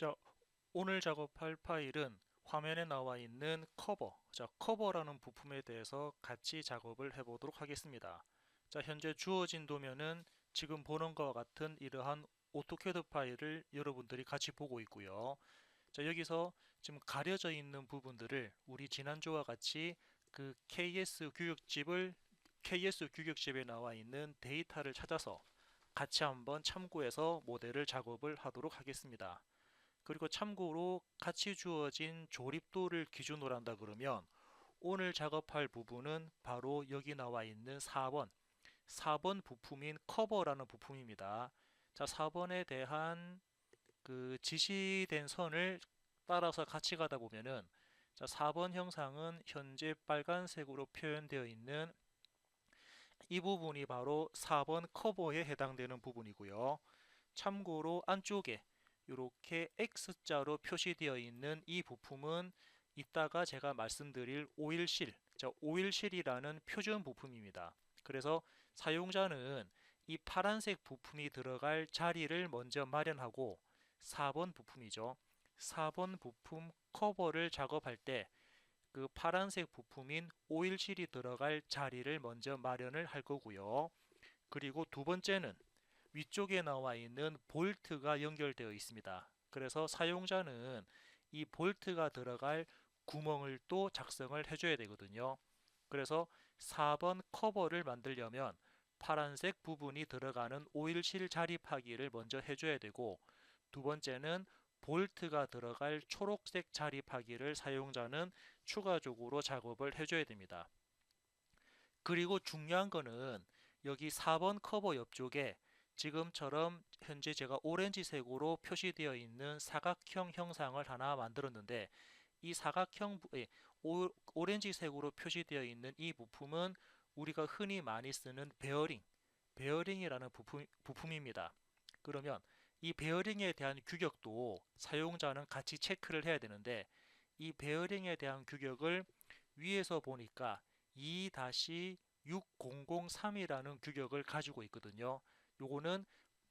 자, 오늘 작업할 파일은 화면에 나와 있는 커버, 커버라는 부품에 대해서 같이 작업을 해보도록 하겠습니다. 자, 현재 주어진 도면은 지금 보는 것과 같은 이러한 오토캐드 파일을 여러분들이 같이 보고 있고요. 자, 여기서 지금 가려져 있는 부분들을 우리 지난주와 같이 그 KS 규격집에 나와 있는 데이터를 찾아서 같이 한번 참고해서 모델을 작업을 하도록 하겠습니다. 그리고 참고로 같이 주어진 조립도를 기준으로 한다 그러면 오늘 작업할 부분은 바로 여기 나와 있는 4번 부품인 커버라는 부품입니다. 자, 4번에 대한 그 지시된 선을 따라서 같이 가다 보면은 자, 4번 형상은 현재 빨간색으로 표현되어 있는 이 부분이 바로 4번 커버에 해당되는 부분이고요. 참고로 안쪽에 이렇게 X자로 표시되어 있는 이 부품은 이따가 제가 말씀드릴 오일실, 오일실이라는 표준 부품입니다. 그래서 사용자는 이 파란색 부품이 들어갈 자리를 먼저 마련하고 4번 부품이죠. 4번 부품 커버를 작업할 때 그 파란색 부품인 오일실이 들어갈 자리를 먼저 마련을 할 거고요. 그리고 두 번째는 위쪽에 나와 있는 볼트가 연결되어 있습니다. 그래서 사용자는 이 볼트가 들어갈 구멍을 또 작성을 해줘야 되거든요. 그래서 4번 커버를 만들려면 파란색 부분이 들어가는 오일실 자립하기를 먼저 해줘야 되고, 두 번째는 볼트가 들어갈 초록색 자립하기를 사용자는 추가적으로 작업을 해줘야 됩니다. 그리고 중요한 거는 여기 4번 커버 옆쪽에 지금처럼 현재 제가 오렌지색으로 표시되어 있는 사각형 형상을 하나 만들었는데, 이 오렌지색으로 표시되어 있는 이 부품은 우리가 흔히 많이 쓰는 베어링이라는 부품입니다. 그러면 이 베어링에 대한 규격도 사용자는 같이 체크를 해야 되는데, 이 베어링에 대한 규격을 위에서 보니까 2-6003이라는 규격을 가지고 있거든요. 요거는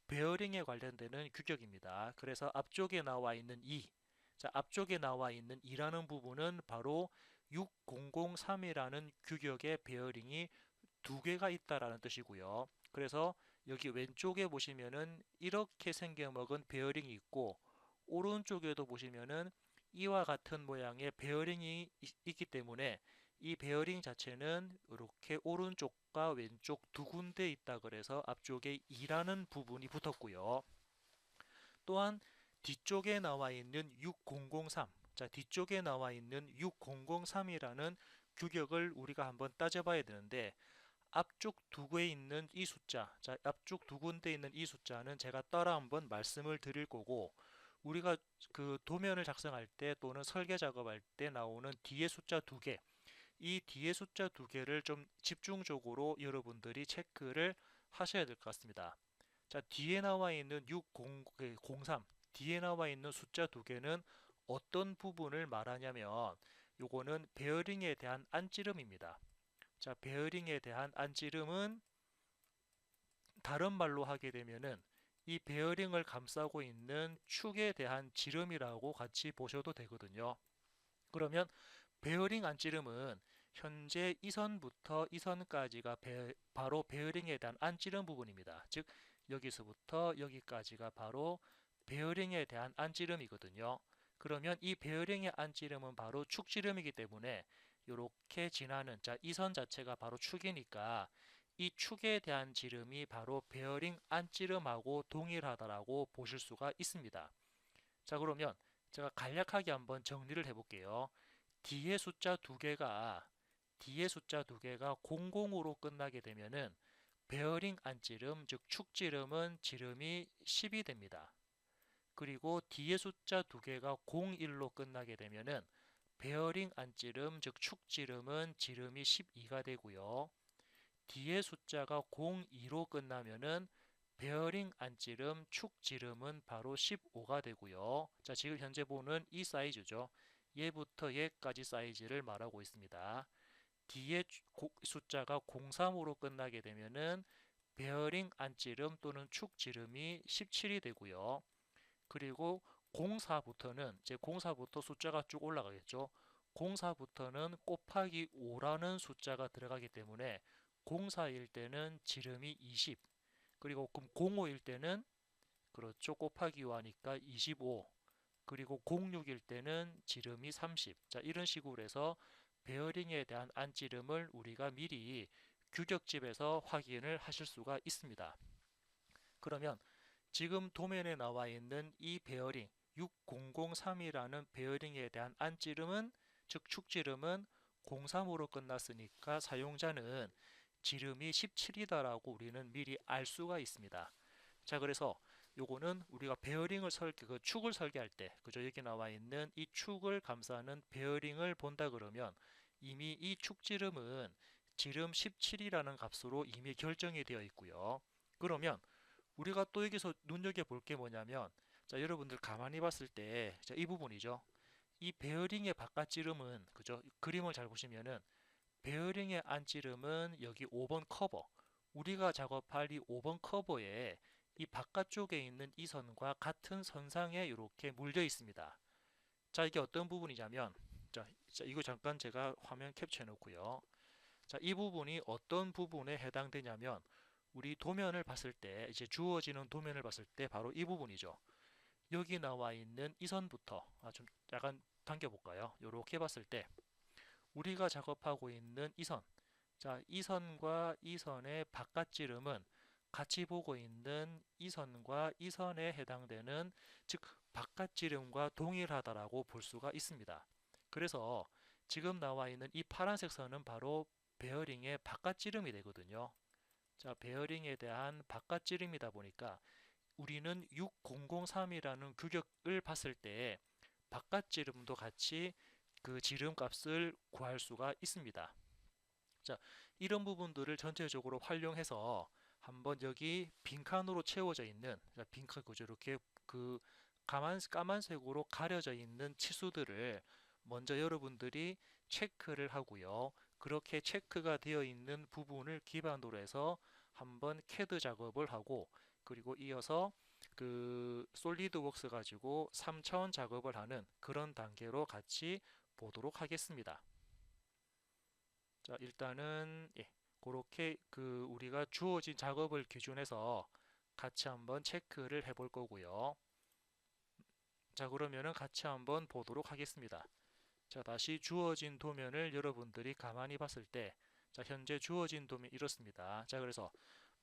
베어링에 관련되는 규격입니다. 그래서 앞쪽에 나와 있는 2, 자, 앞쪽에 나와 있는 2라는 부분은 바로 6003이라는 규격의 베어링이 두 개가 있다라는 뜻이고요. 그래서 여기 왼쪽에 보시면은 이렇게 생겨먹은 베어링이 있고, 오른쪽에도 보시면은 이와 같은 모양의 베어링이 있기 때문에 이 베어링 자체는 이렇게 오른쪽과 왼쪽 두 군데 있다 그래서 앞쪽에 2라는 부분이 붙었고요. 또한 뒤쪽에 나와 있는 6003, 자, 뒤쪽에 나와 있는 6003이라는 규격을 우리가 한번 따져봐야 되는데, 앞쪽 두 개에 있는 이 숫자, 자, 앞쪽 두 군데 있는 이 숫자는 제가 따라 한번 말씀을 드릴 거고, 우리가 그 도면을 작성할 때 또는 설계 작업할 때 나오는 뒤에 숫자 두 개, 이 뒤에 숫자 두 개를 좀 집중적으로 여러분들이 체크를 하셔야 될 것 같습니다. 자, 뒤에 나와 있는 6003, 뒤에 나와 있는 숫자 두 개는 어떤 부분을 말하냐면 요거는 베어링에 대한 안지름입니다. 자, 베어링에 대한 안지름은 다른 말로 하게 되면은 이 베어링을 감싸고 있는 축에 대한 지름이라고 같이 보셔도 되거든요. 그러면 베어링 안지름은 현재 이 선부터 이 선까지가 바로 베어링에 대한 안지름 부분입니다. 즉 여기서부터 여기까지가 바로 베어링에 대한 안지름이거든요. 그러면 이 베어링의 안지름은 바로 축지름이기 때문에 이렇게 지나는, 자, 이 선 자체가 바로 축이니까 이 축에 대한 지름이 바로 베어링 안지름하고 동일하다라고 보실 수가 있습니다. 자, 그러면 제가 간략하게 한번 정리를 해볼게요. 뒤에 숫자 두 개가 뒤에 숫자 두 개가 00으로 끝나게 되면은 베어링 안지름, 즉 축지름은 지름이 10이 됩니다. 그리고 뒤에 숫자 두 개가 01로 끝나게 되면은 베어링 안지름, 즉 축지름은 지름이 12가 되고요. 뒤에 숫자가 02로 끝나면은 베어링 안지름, 축지름은 바로 15가 되고요. 자, 지금 현재 보는 이 사이즈죠. 얘부터 얘까지 사이즈를 말하고 있습니다. 뒤에 숫자가 03으로 끝나게 되면은 베어링 안지름 또는 축지름이 17이 되고요. 그리고 공사부터는 이제 공사부터 숫자가 쭉 올라가겠죠. 공사부터는 곱하기 5라는 숫자가 들어가기 때문에 공사일 때는 지름이 20, 그리고 그럼 공호일 때는 그렇죠. 곱하기 5 하니까 25, 그리고 06일 때는 지름이 30. 자, 이런 식으로 해서 베어링에 대한 안지름을 우리가 미리 규격집에서 확인을 하실 수가 있습니다. 그러면 지금 도면에 나와 있는 이 베어링 6003이라는 베어링에 대한 안지름은, 즉 축지름은 03으로 끝났으니까 사용자는 지름이 17이다라고 우리는 미리 알 수가 있습니다. 자, 그래서 요거는 우리가 베어링을 그 축을 설계할 때, 그죠? 여기 나와 있는 이 축을 감싸는 베어링을 본다 그러면 이미 이 축지름은 지름 17이라는 값으로 이미 결정이 되어 있고요. 그러면 우리가 또 여기서 눈여겨볼 게 뭐냐면, 자, 여러분들 가만히 봤을 때, 자, 이 부분이죠. 이 베어링의 바깥지름은, 그죠? 그림을 잘 보시면은, 베어링의 안지름은 여기 5번 커버, 우리가 작업할 이 5번 커버에 이 바깥쪽에 있는 이 선과 같은 선상에 이렇게 물려 있습니다. 자, 이게 어떤 부분이냐면, 자, 이거 잠깐 제가 화면 캡처해 놓고요. 자, 이 부분이 어떤 부분에 해당되냐면, 우리 도면을 봤을 때, 이제 주어지는 도면을 봤을 때 바로 이 부분이죠. 여기 나와 있는 이 선부터, 좀 약간 당겨볼까요? 이렇게 봤을 때 우리가 작업하고 있는 이 선, 자, 이 선과 이 선의 바깥지름은 같이 보고 있는 이 선과 이 선에 해당되는, 즉 바깥지름과 동일하다라고 볼 수가 있습니다. 그래서 지금 나와 있는 이 파란색 선은 바로 베어링의 바깥지름이 되거든요. 자, 베어링에 대한 바깥지름이다 보니까 우리는 6003이라는 규격을 봤을 때 바깥지름도 같이 그 지름값을 구할 수가 있습니다. 자, 이런 부분들을 전체적으로 활용해서 한번 여기 빈칸으로 채워져 있는, 자, 빈칸 그죠? 이렇게 그 까만색으로 가려져 있는 치수들을 먼저 여러분들이 체크를 하고요. 그렇게 체크가 되어 있는 부분을 기반으로 해서 한번 캐드 작업을 하고, 그리고 이어서 그 솔리드웍스 가지고 3차원 작업을 하는 그런 단계로 같이 보도록 하겠습니다. 자, 일단은 그렇게 그 우리가 주어진 작업을 기준해서 같이 한번 체크를 해볼 거고요. 자, 그러면은 같이 한번 보도록 하겠습니다. 자, 다시 주어진 도면을 여러분들이 가만히 봤을 때, 자, 현재 주어진 도면 이렇습니다. 자, 그래서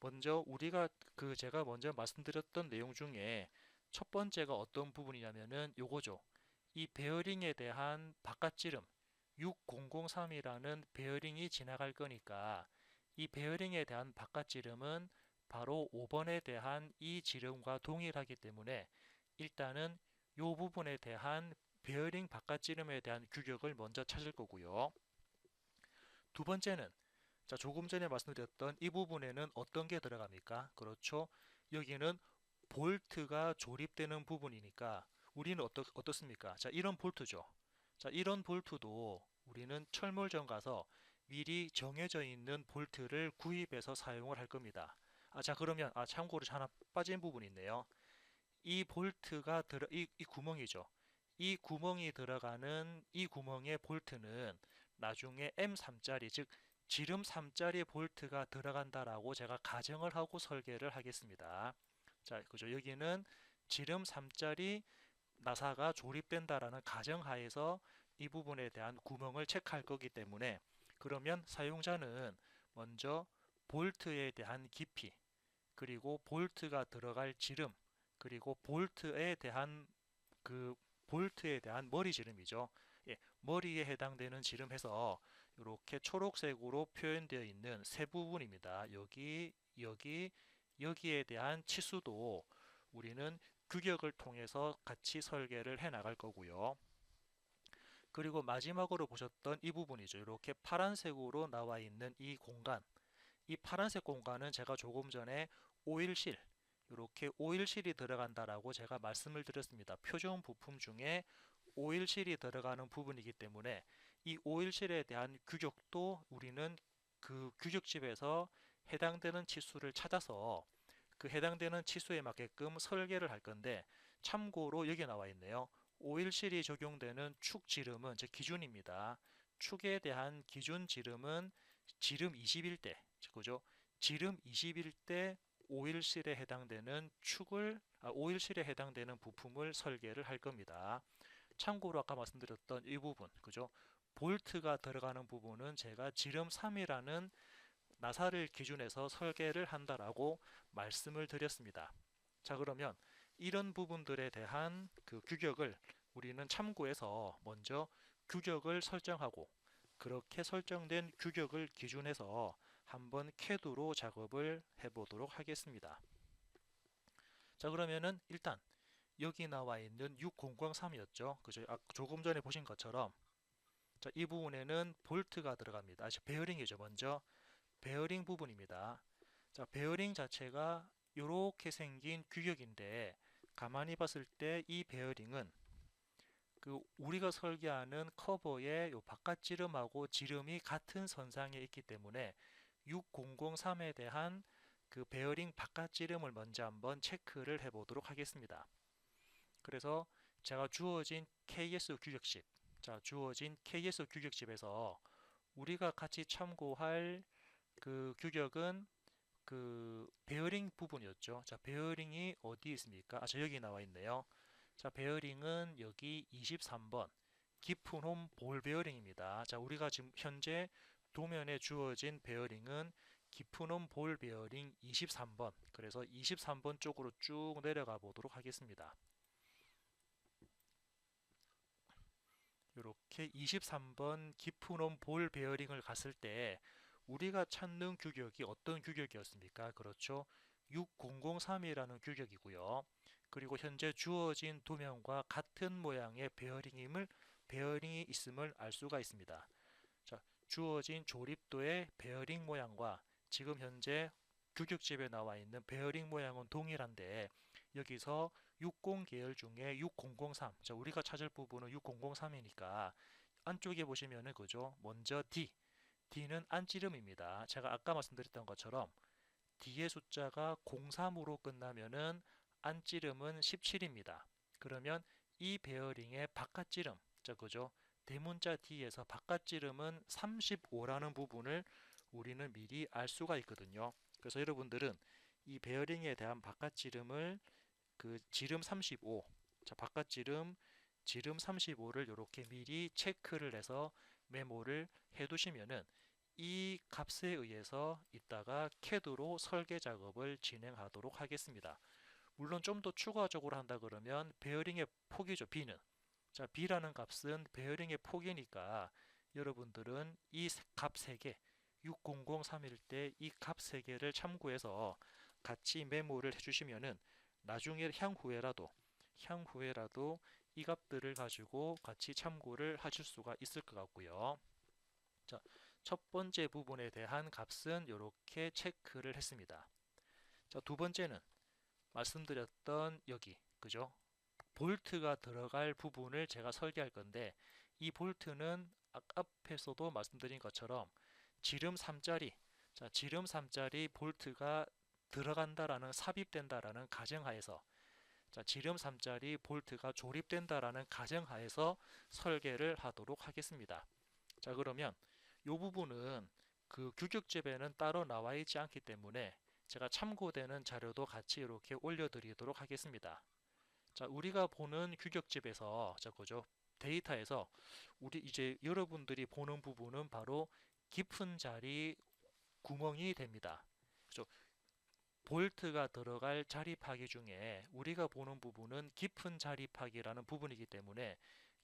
먼저 우리가 제가 먼저 말씀드렸던 내용 중에 첫 번째가 어떤 부분이냐면은 요거죠. 이 베어링에 대한 바깥지름 6003이라는 베어링이 지나갈 거니까 이 베어링에 대한 바깥지름은 바로 5번에 대한 이 지름과 동일하기 때문에 일단은 이 부분에 대한 베어링 바깥지름에 대한 규격을 먼저 찾을 거고요. 두 번째는, 자, 조금 전에 말씀드렸던 이 부분에는 어떤 게 들어갑니까? 그렇죠. 여기는 볼트가 조립되는 부분이니까 우리는 어떻습니까? 자, 이런 볼트죠. 자, 이런 볼트도 우리는 철물점 가서 미리 정해져 있는 볼트를 구입해서 사용을 할 겁니다. 자, 그러면 참고로 하나 빠진 부분이 있네요. 이 볼트가 이 구멍이죠. 이 구멍이 들어가는 이 구멍의 볼트는 나중에 M3짜리, 즉 지름 3짜리 볼트가 들어간다라고 제가 가정을 하고 설계를 하겠습니다. 자, 그죠? 여기는 지름 3짜리 나사가 조립된다라는 가정하에서 이 부분에 대한 구멍을 체크할 거기 때문에, 그러면 사용자는 먼저 볼트에 대한 깊이, 그리고 볼트가 들어갈 지름, 그리고 볼트에 대한 머리 지름이죠. 머리에 해당되는 지름 해서 이렇게 초록색으로 표현되어 있는 세 부분입니다. 여기에 대한 치수도 우리는 규격을 통해서 같이 설계를 해 나갈 거고요. 그리고 마지막으로 보셨던 이 부분이죠. 이렇게 파란색으로 나와 있는 이 공간, 이 파란색 공간은 제가 조금 전에 오일실, 이렇게 오일실이 들어간다라고 제가 말씀을 드렸습니다. 표준 부품 중에 오일실이 들어가는 부분이기 때문에 이 오일실에 대한 규격도 우리는 그 규격집에서 해당되는 치수를 찾아서 그 해당되는 치수에 맞게끔 설계를 할 건데, 참고로 여기 나와 있네요. 오일실이 적용되는 축 지름은 즉 기준입니다. 축에 대한 기준 지름은 지름 20일 때, 그죠? 지름 20일 때 오일실에 해당되는 오일실에 해당되는 부품을 설계를 할 겁니다. 참고로 아까 말씀드렸던 이 부분, 그죠? 볼트가 들어가는 부분은 제가 지름 3이라는 나사를 기준해서 설계를 한다라고 말씀을 드렸습니다. 자, 그러면 이런 부분들에 대한 그 규격을 우리는 참고해서 먼저 규격을 설정하고, 그렇게 설정된 규격을 기준해서 한번 CAD로 작업을 해보도록 하겠습니다. 자, 그러면은 일단 여기 나와 있는 6003이었죠. 그죠? 조금 전에 보신 것처럼 자, 이 부분에는 볼트가 들어갑니다. 베어링이죠. 먼저 베어링 부분입니다. 자, 베어링 자체가 이렇게 생긴 규격인데 가만히 봤을 때 이 베어링은 그 우리가 설계하는 커버의 요 바깥 지름하고 지름이 같은 선상에 있기 때문에 6003에 대한 그 베어링 바깥 지름을 먼저 한번 체크를 해 보도록 하겠습니다. 그래서 제가 주어진 KS 규격집, 자, 주어진 KS 규격집에서 우리가 같이 참고할 그 규격은 그 베어링 부분이었죠. 자, 베어링이 어디 있습니까? 자, 여기 나와 있네요. 자, 베어링은 여기 23번 깊은 홈 볼 베어링입니다. 자, 우리가 지금 현재 도면에 주어진 베어링은 깊은 홈 볼 베어링 23번. 그래서 23번 쪽으로 쭉 내려가 보도록 하겠습니다. 이렇게 23번 깊은 홈 볼 베어링을 갔을 때 우리가 찾는 규격이 어떤 규격이었습니까? 그렇죠. 6003이라는 규격이고요. 그리고 현재 주어진 도면과 같은 모양의 베어링이 있음을 알 수가 있습니다. 자, 주어진 조립도의 베어링 모양과 지금 현재 규격집에 나와 있는 베어링 모양은 동일한데 여기서 60 계열 중에 6003, 자, 우리가 찾을 부분은 6003이니까 안쪽에 보시면은 그죠? 먼저 D는 안지름입니다. 제가 아까 말씀드렸던 것처럼 D의 숫자가 03으로 끝나면은 안지름은 17입니다. 그러면 이 베어링의 바깥지름, 자, 그죠? 대문자 D에서 바깥지름은 35라는 부분을 우리는 미리 알 수가 있거든요. 그래서 여러분들은 이 베어링에 대한 바깥지름을 그 지름 35, 자, 바깥지름 지름 35를 이렇게 미리 체크를 해서 메모를 해 두시면은 이 값에 의해서 이따가 CAD로 설계 작업을 진행하도록 하겠습니다. 물론 좀 더 추가적으로 한다 그러면 베어링의 폭이죠. B는. 자, B라는 값은 베어링의 폭이니까 여러분들은 이 값 3개, 6003일 때 이 값 3개를 참고해서 같이 메모를 해주시면은 나중에 향후에라도 이 값들을 가지고 같이 참고를 하실 수가 있을 것 같고요. 자, 첫 번째 부분에 대한 값은 이렇게 체크를 했습니다. 자, 두 번째는 말씀드렸던 여기, 그죠? 볼트가 들어갈 부분을 제가 설계할 건데 이 볼트는 앞에서도 말씀드린 것처럼 지름 3짜리, 자, 지름 3짜리 볼트가 들어간다라는 삽입된다라는 가정하에서, 자, 지름 3짜리 볼트가 조립된다라는 가정하에서 설계를 하도록 하겠습니다. 자, 그러면 이 부분은 그 규격집에는 따로 나와 있지 않기 때문에 제가 참고되는 자료도 같이 이렇게 올려드리도록 하겠습니다. 자, 우리가 보는 규격집에서, 자, 그죠? 데이터에서 우리 이제 여러분들이 보는 부분은 바로 깊은 자리 구멍이 됩니다. 그죠? 볼트가 들어갈 자립하기 중에 우리가 보는 부분은 깊은 자립하기라는 부분이기 때문에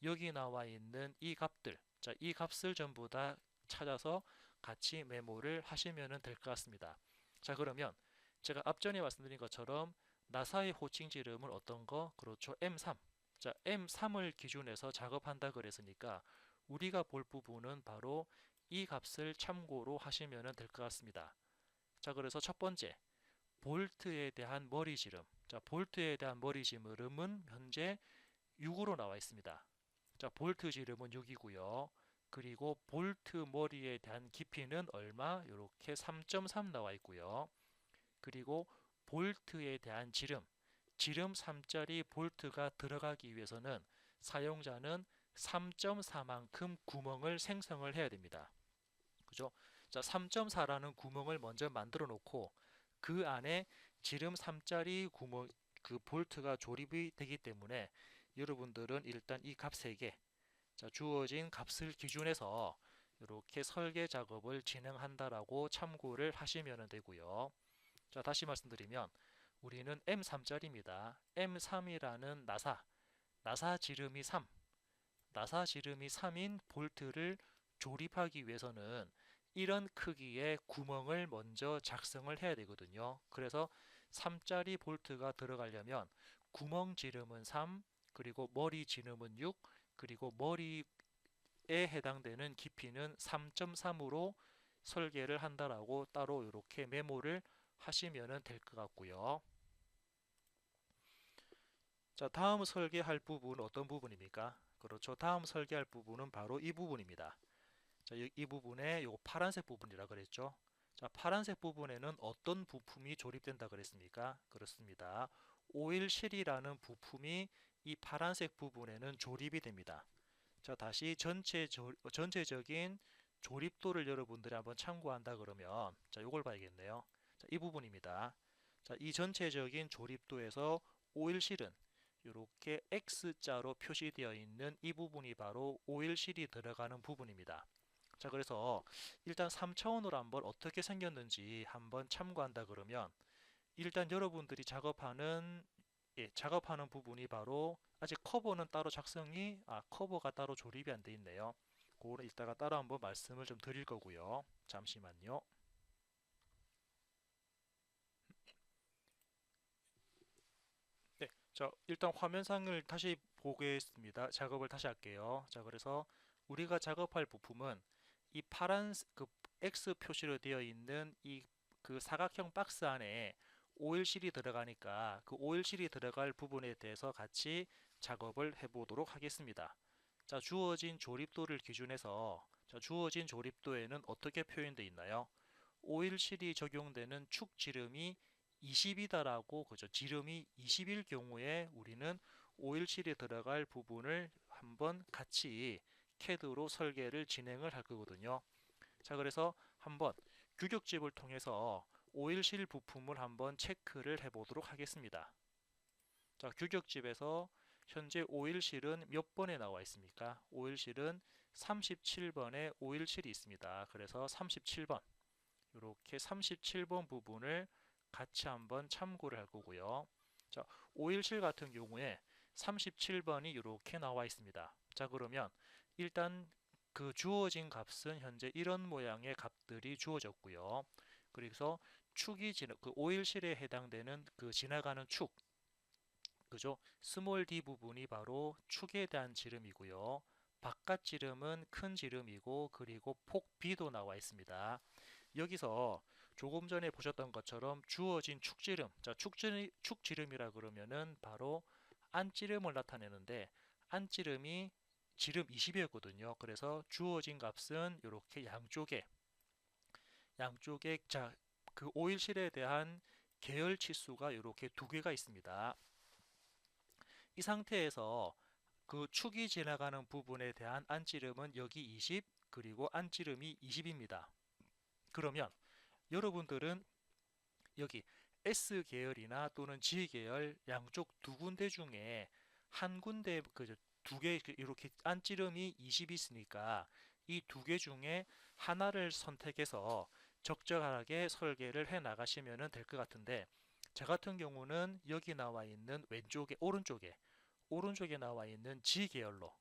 여기 나와 있는 이 값들, 자, 이 값을 전부 다 찾아서 같이 메모를 하시면 될 것 같습니다. 자, 그러면 제가 앞전에 말씀드린 것처럼 나사의 호칭 지름은 어떤 거? 그렇죠. M3. 자, M3을 기준해서 작업한다 그랬으니까 우리가 볼 부분은 바로 이 값을 참고로 하시면 될 것 같습니다. 자, 그래서 첫 번째, 볼트에 대한 머리 지름. 자, 볼트에 대한 머리 지름은 현재 6으로 나와 있습니다. 자, 볼트 지름은 6이고요. 그리고 볼트 머리에 대한 깊이는 얼마? 이렇게 3.3 나와 있고요. 그리고 볼트에 대한 지름, 지름 3짜리 볼트가 들어가기 위해서는 사용자는 3.4만큼 구멍을 생성을 해야 됩니다. 그죠? 자, 3.4라는 구멍을 먼저 만들어 놓고 그 안에 지름 3짜리 구멍 그 볼트가 조립이 되기 때문에 여러분들은 일단 이 값 3개, 자, 주어진 값을 기준해서 이렇게 설계 작업을 진행한다라고 참고를 하시면 되고요. 자, 다시 말씀드리면 우리는 M3짜리입니다. M3이라는 나사 지름이 3, 나사 지름이 3인 볼트를 조립하기 위해서는 이런 크기의 구멍을 먼저 작성을 해야 되거든요. 그래서 3짜리 볼트가 들어가려면 구멍 지름은 3, 그리고 머리 지름은 6, 그리고 머리에 해당되는 깊이는 3.3으로 설계를 한다라고 따로 이렇게 메모를 하시면 될 것 같고요. 자, 다음 설계할 부분은 어떤 부분입니까? 그렇죠. 다음 설계할 부분은 바로 이 부분입니다. 자, 이 부분에 요 파란색 부분이라 그랬죠. 자, 파란색 부분에는 어떤 부품이 조립된다 그랬습니까? 그렇습니다. 오일 실이라는 부품이 이 파란색 부분에는 조립이 됩니다. 자, 다시 전체적인 조립도를 여러분들이 한번 참고한다 그러면 자, 요걸 봐야겠네요. 자, 이 부분입니다. 자, 이 전체적인 조립도에서 오일실은 이렇게 X자로 표시되어 있는 이 부분이 바로 오일실이 들어가는 부분입니다. 자, 그래서 일단 3차원으로 한번 어떻게 생겼는지 한번 참고한다 그러면 일단 여러분들이 작업하는 부분이 바로 아직 커버는 따로 커버가 따로 조립이 안 돼 있네요. 그거는 이따가 따로 한번 말씀을 좀 드릴 거고요. 잠시만요. 네, 자, 일단 화면상을 다시 보겠습니다. 작업을 다시 할게요. 자, 그래서 우리가 작업할 부품은 이 파란 그 X 표시로 되어 있는 이 그 사각형 박스 안에 오일실이 들어가니까 그 오일실이 들어갈 부분에 대해서 같이 작업을 해보도록 하겠습니다. 자, 주어진 조립도를 기준해서 자, 주어진 조립도에는 어떻게 표현되어 있나요? 오일실이 적용되는 축 지름이 20이다라고 그죠? 지름이 20일 경우에 우리는 오일실이 들어갈 부분을 한번 같이 CAD로 설계를 진행을 할 거거든요. 자, 그래서 한번 규격집을 통해서 오일실 부품을 한번 체크를 해 보도록 하겠습니다. 자, 규격집에서 현재 오일실은 몇 번에 나와 있습니까? 오일실은 37번에 오일실이 있습니다. 그래서 37번 이렇게 37번 부분을 같이 한번 참고를 할 거고요. 자, 오일실 같은 경우에 37번이 이렇게 나와 있습니다. 자, 그러면 일단 그 주어진 값은 현재 이런 모양의 값들이 주어졌고요. 그래서 그 오일실에 해당되는 그 지나가는 축, 그죠? 스몰 d 부분이 바로 축에 대한 지름이고요. 바깥 지름은 큰 지름이고 그리고 폭 b도 나와 있습니다. 여기서 조금 전에 보셨던 것처럼 주어진 축지름, 자, 축지름이라 그러면은 바로 안지름을 나타내는데 안지름이 지름 20이었거든요. 그래서 주어진 값은 이렇게 양쪽에 자, 그 오일실에 대한 계열 치수가 이렇게 두 개가 있습니다. 이 상태에서 그 축이 지나가는 부분에 대한 안지름은 여기 20, 그리고 안지름이 20입니다. 그러면 여러분들은 여기 S 계열이나 또는 G 계열 양쪽 두 군데 중에 한 군데 두 개 이렇게 안지름이 20이 있으니까 이 두 개 중에 하나를 선택해서 적절하게 설계를 해 나가시면 될 것 같은데 저 같은 경우는 여기 나와 있는 오른쪽에 나와 있는 G 계열로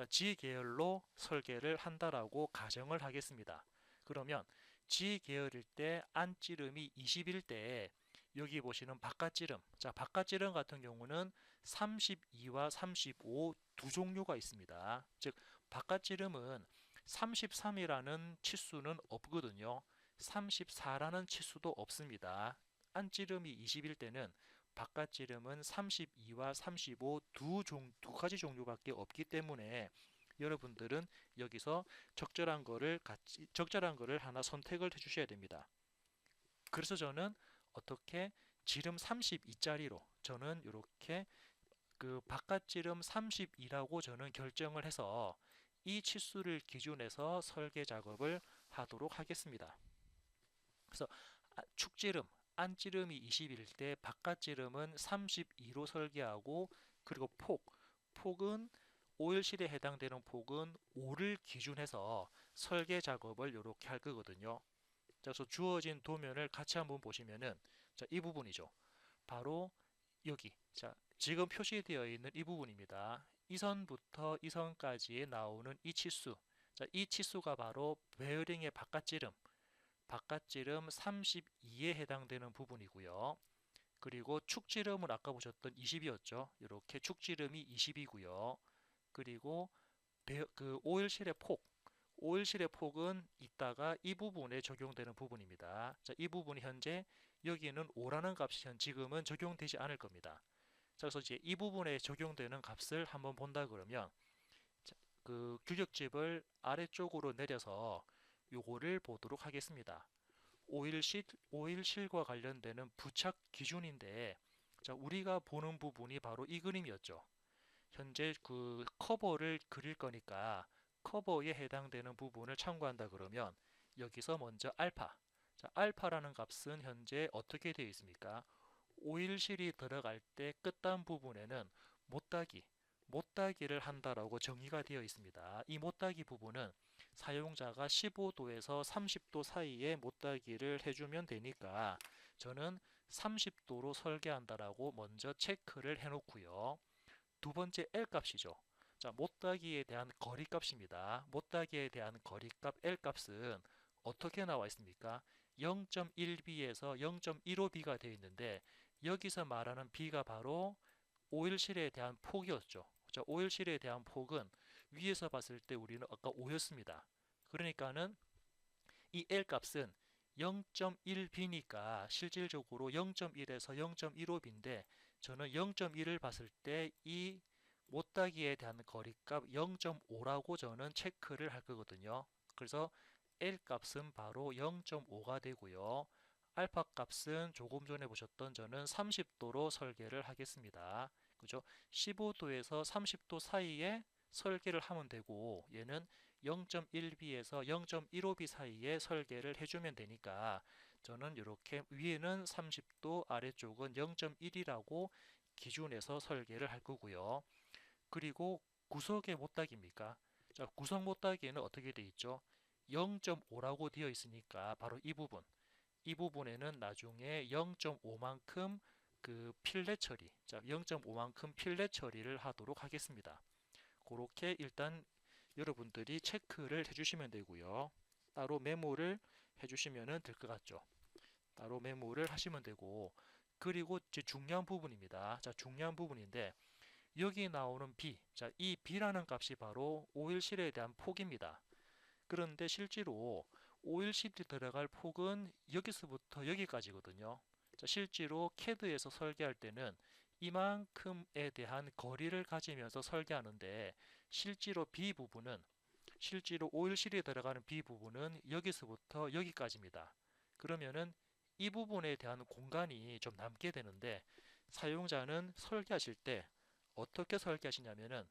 G 계열로 설계를 한다라고 가정을 하겠습니다. 그러면 G 계열일 때 안지름이 20일 때 여기 보시는 바깥지름, 자, 바깥지름 같은 경우는 32와 35 두 종류가 있습니다. 즉 바깥지름은 33이라는 치수는 없거든요. 34라는 치수도 없습니다. 안지름이 20일 때는 바깥지름은 32와 35 두 가지 종류밖에 없기 때문에 여러분들은 여기서 적절한 거를 하나 선택을 해 주셔야 됩니다. 그래서 저는 어떻게 지름 32짜리로 저는 이렇게 그 바깥지름 32라고 저는 결정을 해서 이 치수를 기준해서 설계 작업을 하도록 하겠습니다. 그래서 축지름, 안지름이 20일 때 바깥지름은 32로 설계하고, 그리고 폭은 오일실에 해당되는 폭은 5를 기준해서 설계 작업을 이렇게 할 거거든요. 그래서 주어진 도면을 같이 한번 보시면은, 자, 이 부분이죠. 바로 여기, 자, 지금 표시되어 있는 이 부분입니다. 이 선부터 이 선까지 나오는 이 치수, 자, 이 치수가 바로 베어링의 바깥지름 32에 해당되는 부분이고요. 그리고 축지름은 아까 보셨던 20이었죠. 이렇게 축지름이 20이고요. 그리고 그 오일실의 폭은 이따가 이 부분에 적용되는 부분입니다. 자, 이 부분이 현재 여기는 5라는 값이 지금은 적용되지 않을 겁니다. 자, 그래서 이제 이 부분에 적용되는 값을 한번 본다 그러면, 자, 그 규격집을 아래쪽으로 내려서 요거를 보도록 하겠습니다. 오일실과 관련되는 부착 기준인데, 자, 우리가 보는 부분이 바로 이 그림이었죠. 현재 그 커버를 그릴 거니까 커버에 해당되는 부분을 참고한다 그러면, 여기서 먼저 알파. 자, 알파라는 값은 현재 어떻게 되어 있습니까? 오일실이 들어갈 때 끝단 부분에는 못따기를 한다라고 정의가 되어 있습니다. 이 못따기 부분은 사용자가 15도에서 30도 사이에 못따기를 해주면 되니까 저는 30도로 설계한다라고 먼저 체크를 해놓고요. 두 번째 L 값이죠. 자, 못따기에 대한 거리 값입니다. 못따기에 대한 거리값 L 값은 어떻게 나와 있습니까? 0.1b에서 0.15b가 되어 있는데, 여기서 말하는 b가 바로 오일실에 대한 폭이었죠. 자, 오일실에 대한 폭은 위에서 봤을 때 우리는 아까 5였습니다. 그러니까는 이 L 값은 0.1b니까 실질적으로 0.1에서 0.15b인데, 저는 0.1을 봤을 때 이 못따기에 대한 거리값 0.5라고 저는 체크를 할 거거든요. 그래서 L 값은 바로 0.5가 되고요. 알파 값은 조금 전에 보셨던 저는 30도로 설계를 하겠습니다. 그죠? 15도에서 30도 사이에 설계를 하면 되고, 얘는 0.1b에서 0.15b 사이에 설계를 해주면 되니까 저는 이렇게 위에는 30도, 아래쪽은 0.1이라고 기준해서 설계를 할 거고요. 그리고 구석의 못따기입니까? 자, 구석 못따기에는 어떻게 되어 있죠? 0.5라고 되어 있으니까 바로 이 부분에는 나중에 0.5만큼 그 필렛 처리, 자, 0.5만큼 필렛 처리를 하도록 하겠습니다. 그렇게 일단 여러분들이 체크를 해주시면 되고요. 따로 메모를 해주시면 될 것 같죠. 따로 메모를 하시면 되고, 그리고 이제 중요한 부분입니다. 자, 중요한 부분인데, 여기 나오는 B, 자, 이 B라는 값이 바로 오일실에 대한 폭입니다. 그런데 실제로 오일실이 들어갈 폭은 여기서부터 여기까지거든요. 자, 실제로 CAD에서 설계할 때는 이만큼에 대한 거리를 가지면서 설계하는데, 실제로 오일실에 들어가는 B 부분은 여기서부터 여기까지입니다. 그러면은 이 부분에 대한 공간이 좀 남게 되는데, 사용자는 설계하실 때 어떻게 설계하시냐면은,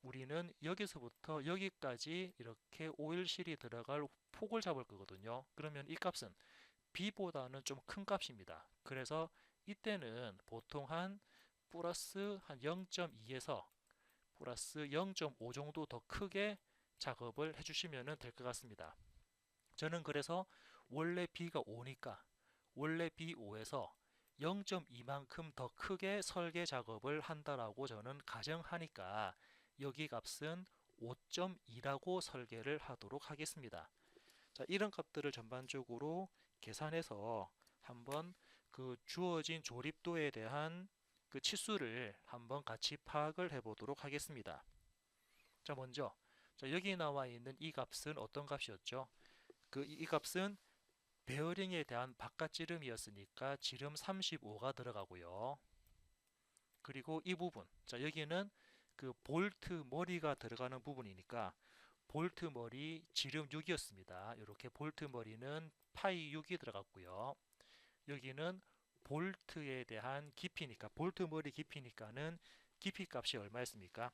우리는 여기서부터 여기까지 이렇게 오일실이 들어갈 폭을 잡을 거거든요. 그러면 이 값은 B보다는 좀 큰 값입니다. 그래서 이때는 보통 한 플러스 한 0.2에서 플러스 0.5 정도 더 크게 작업을 해주시면 될 것 같습니다. 저는 그래서 원래 B가 5니까 원래 B5에서 0.2만큼 더 크게 설계 작업을 한다라고 저는 가정하니까 여기 값은 5.2라고 설계를 하도록 하겠습니다. 자, 이런 값들을 전반적으로 계산해서 한번 그 주어진 조립도에 대한 그 치수를 한번 같이 파악을 해 보도록 하겠습니다. 자, 먼저 여기 나와 있는 이 값은 어떤 값이었죠? 이 값은 베어링에 대한 바깥지름이었으니까 지름 35가 들어가고요. 그리고 이 부분, 자, 여기는 그 볼트 머리가 들어가는 부분이니까 볼트 머리 지름 6이었습니다. 이렇게 볼트 머리는 파이 6이 들어갔고요. 여기는 볼트에 대한 깊이니까 볼트 머리 깊이니까는 깊이 값이 얼마였습니까?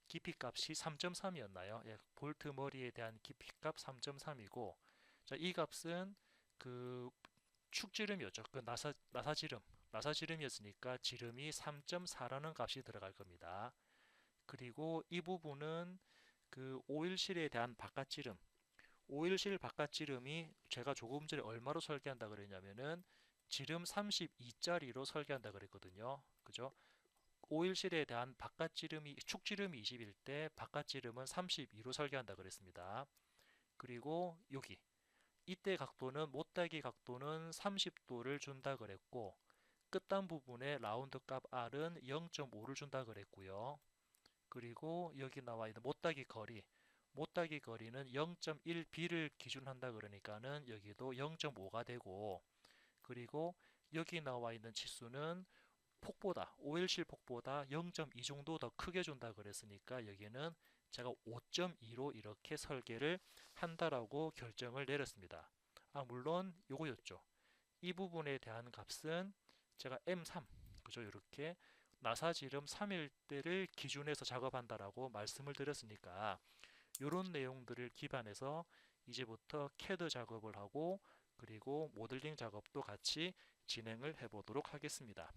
깊이 값이 3.3이었나요? 예, 볼트 머리에 대한 깊이 값 3.3이고 자, 이 값은 그 축지름이었죠. 그 나사지름이었으니까 지름이 3.4라는 값이 들어갈 겁니다. 그리고 이 부분은 그 오일실에 대한 바깥지름 오일실 바깥지름이 제가 조금 전에 얼마로 설계한다 그랬냐면은 지름 32짜리로 설계한다 그랬거든요. 그죠? 오일실에 대한 바깥지름이 축지름이 20일 때 바깥지름은 32로 설계한다 그랬습니다. 그리고 여기 이때 각도는 못따기 각도는 30도를 준다 그랬고 끝단 부분에 라운드 값 R은 0.5를 준다 그랬고요. 그리고 여기 나와 있는 못따기 거리는 0.1b를 기준한다 그러니까는 여기도 0.5가 되고 그리고 여기 나와 있는 치수는 오일실 폭보다 0.2 정도 더 크게 준다 그랬으니까 여기는 제가 5.2로 이렇게 설계를 한다라고 결정을 내렸습니다. 물론 요거였죠. 이 부분에 대한 값은 제가 M3 그죠? 이렇게 나사지름 3일대를 기준해서 작업한다라고 말씀을 드렸으니까 이런 내용들을 기반해서 이제부터 CAD 작업을 하고 그리고 모델링 작업도 같이 진행을 해 보도록 하겠습니다.